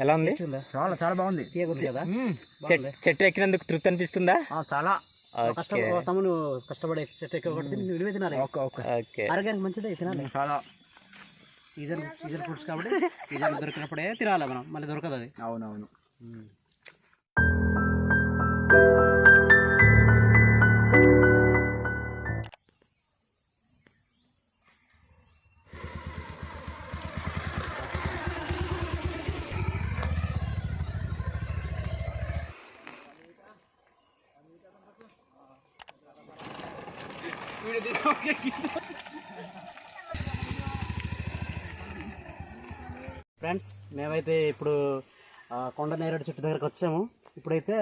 ఎలా ఉంది? చాలా చాలా బాగుంది. చెట్టు ఎక్కినందుకు తృప్తి అనిపిస్తుందా? చాలా తమ్ముడు కష్టపడే చెట్టు ఎక్క విలువ తినాలి. ఆరోగ్యానికి మంచిదే తినాలి. చాలా సీజన్ ఫ్రూట్స్ కాబట్టి సీజన్ దొరికినప్పుడే తినాలి మనం, మళ్ళీ దొరకదు అది. అవునవును. ఫ్రెండ్స్, మేమైతే ఇప్పుడు కొండ నేరేడు చెట్టు దగ్గరకు వచ్చాము. ఇప్పుడైతే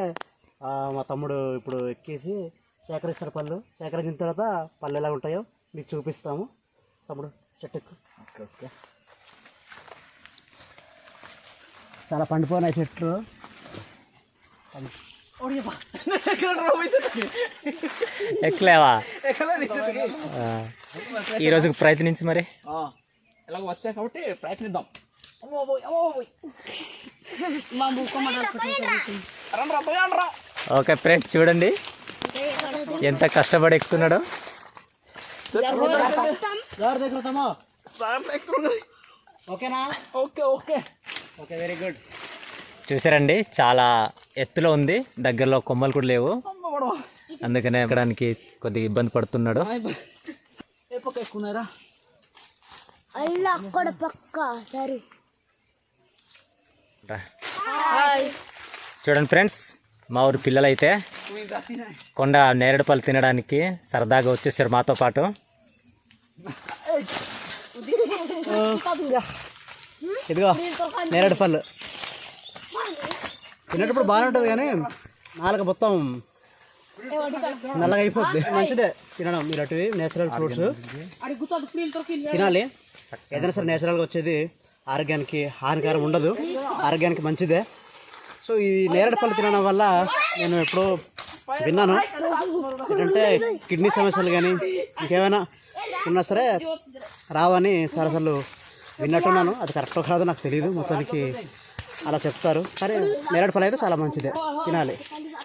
మా తమ్ముడు ఇప్పుడు ఎక్కేసి సేకరిస్తారు పళ్ళు. సేకరించిన తర్వాత పళ్ళు ఎలా ఉంటాయో మీకు చూపిస్తాము. తమ్ముడు చెట్టు ఎక్కు. ఓకే. చాలా పండిపోయినాయి చెట్లు. ఎక్కలేవా? ఈ రోజుకి ప్రయత్నించి మరి ఎలాగ వచ్చా కాబట్టి ప్రయత్నిద్దాం. ఓకే ఫ్రెండ్స్, చూడండి ఎంత కష్టపడి ఎక్కుతున్నాడో. ఓకేనా? Okay okay okay, very good. చూసారండి, చాలా ఎత్తులో ఉంది, దగ్గరలో కొమ్మలు కూడా లేవు, అందుకనే ఎక్కడానికి కొద్దిగా ఇబ్బంది పడుతున్నాడు. చూడండి ఫ్రెండ్స్, మా ఊరి పిల్లలు అయితే కొండ నేరేడు పళ్ళు తినడానికి సరదాగా వచ్చేసారు మాతో పాటు. ఇదిగో నేరేడు పళ్ళు తినేటప్పుడు బాగానే ఉంటుంది, కానీ నాలుగు మొత్తం నల్లగా అయిపోద్ది. మంచిదే తినడం. మీరు అటువి నేచురల్ ఫ్రూట్స్ తినాలి. ఏదైనా సరే నేచురల్గా వచ్చేది ఆరోగ్యానికి హానికరం ఉండదు, ఆరోగ్యానికి మంచిదే. సో ఈ నేరేడు పళ్ళు తినడం వల్ల నేను ఎప్పుడో విన్నాను ఏంటంటే కిడ్నీ సమస్యలు కానీ ఇంకేమైనా ఉన్నా సరే రావని చాలాసార్లు విన్నట్టున్నాను. అది కరెక్టో కాదో నాకు తెలియదు, మొత్తానికి అలా చెప్తారు. కానీ నేరేడు పళ్ళు అయితే చాలా మంచిదే, తినాలి.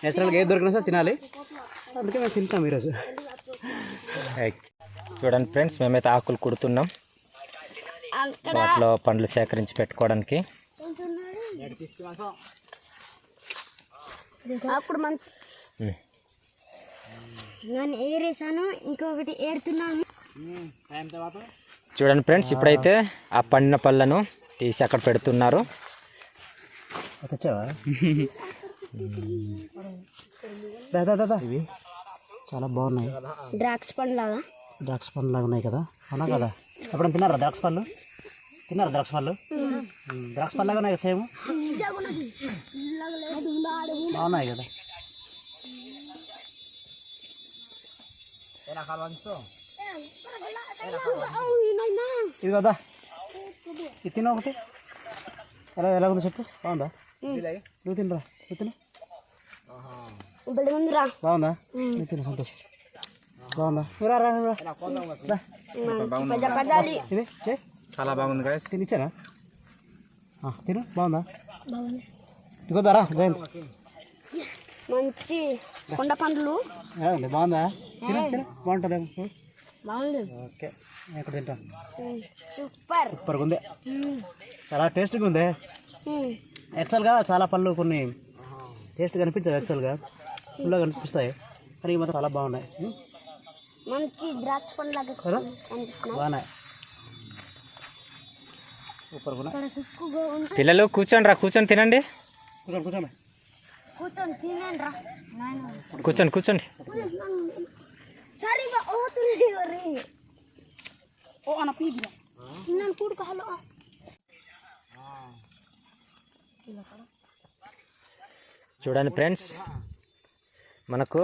నేచురల్గా ఏది దొరికినా సరే తినాలి, అందుకే మేము తింటాం ఈరోజు. చూడండి ఫ్రెండ్స్, మేమైతే ఆకులు కుడుతున్నాం వాటిలో పండ్లు సేకరించి పెట్టుకోవడానికి. ఇంకొకటి ఏరుతున్నాను. చూడండి ఫ్రెండ్స్, ఇప్పుడైతే ఆ పండిన పళ్ళను తీసి అక్కడ పెడుతున్నారు. ఇవి చాలా బాగున్నాయి. ద్రాక్ష పండు లాగా ఉన్నాయి కదా, అవునా కదా? ఎప్పుడైనా తిన్నారా ద్రాక్ష పళ్ళు? తిన్నారా ద్రాక్ష పళ్ళు? ద్రాక్ష పళ్ళు లాగా ఉన్నాయి, సేమ్ బాగున్నాయి కదా. ఇది కదా, ఇది తిన్నా ఒకటి. ఎలా ఉంది చెప్పు, బాగుందా? నువ్వు తినరా, నువ్వు తిను. బాగుందా? నువ్వు తిను, సంతోష్. బాగుందా? ఇది చాలా బాగుంది కదా, తినిచ్చానా? తిను, బాగుందా? ఇదిగోదారా జయంత్, మంచి కొండ పండ్లు. బాగుందా? తిను తిను, బాగుంటుంది. ఓకే, నేను ఇక్కడ తింటాను. సూపర్గా ఉంది, చాలా టేస్ట్గా ఉంది. యాక్చువల్గా చాలా పళ్ళు కొన్ని టేస్ట్ కనిపించదు, యాక్చువల్గా ఫుల్గా కనిపిస్తాయి, కానీ మాత్రం చాలా బాగున్నాయి. మంచి ద్రాక్ష పండ్లు బాగున్నాయి, సూపర్గా. పిల్లలు కూర్చోండి రా, కూర్చొని తినండి. కూర్చోండి కూర్చోండి కూర్చోండి. చూడండి ఫ్రెండ్స్, మనకు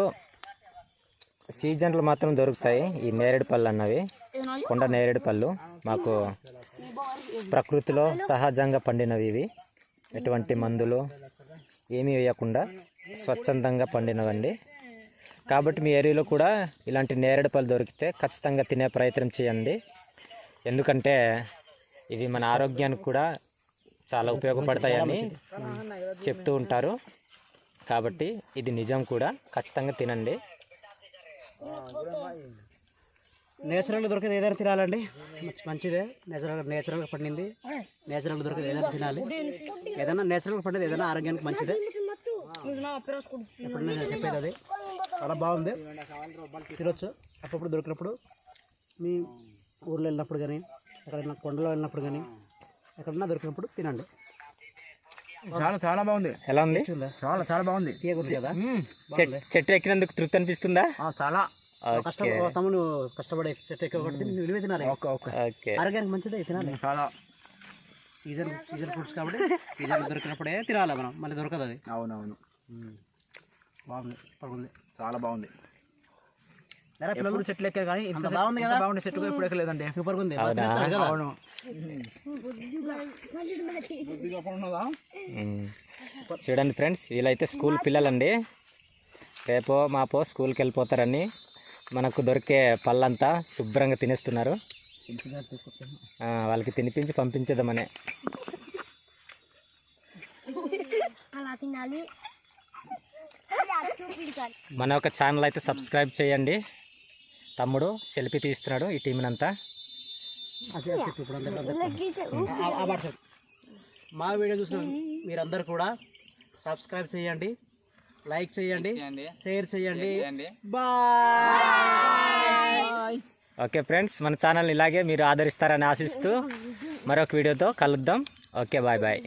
సీజన్లు మాత్రం దొరుకుతాయి ఈ నేరేడు పళ్ళు అన్నవి. కొండ నేరేడు పళ్ళు మాకు ప్రకృతిలో సహజంగా పండినవి. ఇవి ఎటువంటి మందులు ఏమీ వేయకుండా స్వచ్ఛందంగా పండినవండి. కాబట్టి మీ ఏరియాలో కూడా ఇలాంటి నేరేడు పళ్ళు దొరికితే ఖచ్చితంగా తినే ప్రయత్నం చేయండి. ఎందుకంటే ఇవి మన ఆరోగ్యానికి కూడా చాలా ఉపయోగపడతాయని చెప్తూ ఉంటారు. కాబట్టి ఇది నిజం కూడా, ఖచ్చితంగా తినండి. నేచురల్గా దొరికేది ఏదైనా తినాలండి, మంచిదే. నేచురల్గా పండింది, నేచురల్గా దొరికేది ఏదైనా తినాలి. ఏదైనా నేచురల్గా పండేది ఏదైనా ఆరోగ్యానికి మంచిదే. ఎప్పుడు నేను చెప్పేది అది. చాలా బాగుంది, తినొచ్చు. అప్పుడప్పుడు దొరికినప్పుడు మీ ఊర్లో వెళ్ళినప్పుడు కానీ, ఎక్కడైనా కొండలో వెళ్ళినప్పుడు కానీ, ఎక్కడన్నా దొరికినప్పుడు తినండి. చాలా బాగుంది. ఎలా ఉంది? చాలా బాగుంది. తీయకూడదు కదా. చెట్టు ఎక్కినందుకు తృప్తి అనిపిస్తుందా? చాలా తమ్ముడు కష్టపడే చెట్టు ఎక్కువ కొట్టి విలువ తినాలి. ఓకే. ఆరోగ్యానికి మంచిదే తినాలి. చాలా సీజన్ ఫ్రూట్స్ కాబట్టి సీజన్ దొరికినప్పుడే తినాలి మనం, మళ్ళీ దొరకదు అది. అవునవును, బాగుంది, బాగుంది, చాలా బాగుంది. పిల్లలు చెట్లు ఎక్కారు కానీ ఇంత బాగుంది కదా. బాగుండే చెట్టు ఇప్పుడు ఎక్కలేదండి. సూపర్గా ఉంది. అవును. చూడండి ఫ్రెండ్స్, వీళ్ళైతే స్కూల్ పిల్లలండి. రేపో మాపో స్కూల్కి వెళ్ళిపోతారని మనకు దొరికే పళ్ళంతా శుభ్రంగా తినేస్తున్నారు. వాళ్ళకి తినిపించి పంపించేద్దామనే. అలా తినాలి, చూపించాలి. మన ఒక ఛానల్ అయితే సబ్స్క్రైబ్ చేయండి. తమ్ముడు సెల్ఫీ తీస్తున్నాడు ఈ టీంని అంతా. మా వీడియో చూసిన మీరందరూ కూడా సబ్స్క్రైబ్ చేయండి, లైక్ చేయండి, షేర్ చేయండి. బాయ్. ఓకే ఫ్రెండ్స్, మన ఛానల్ని ఇలాగే మీరు ఆదరిస్తారని ఆశిస్తూ మరొక వీడియోతో కలుద్దాం. Okay, bye bye.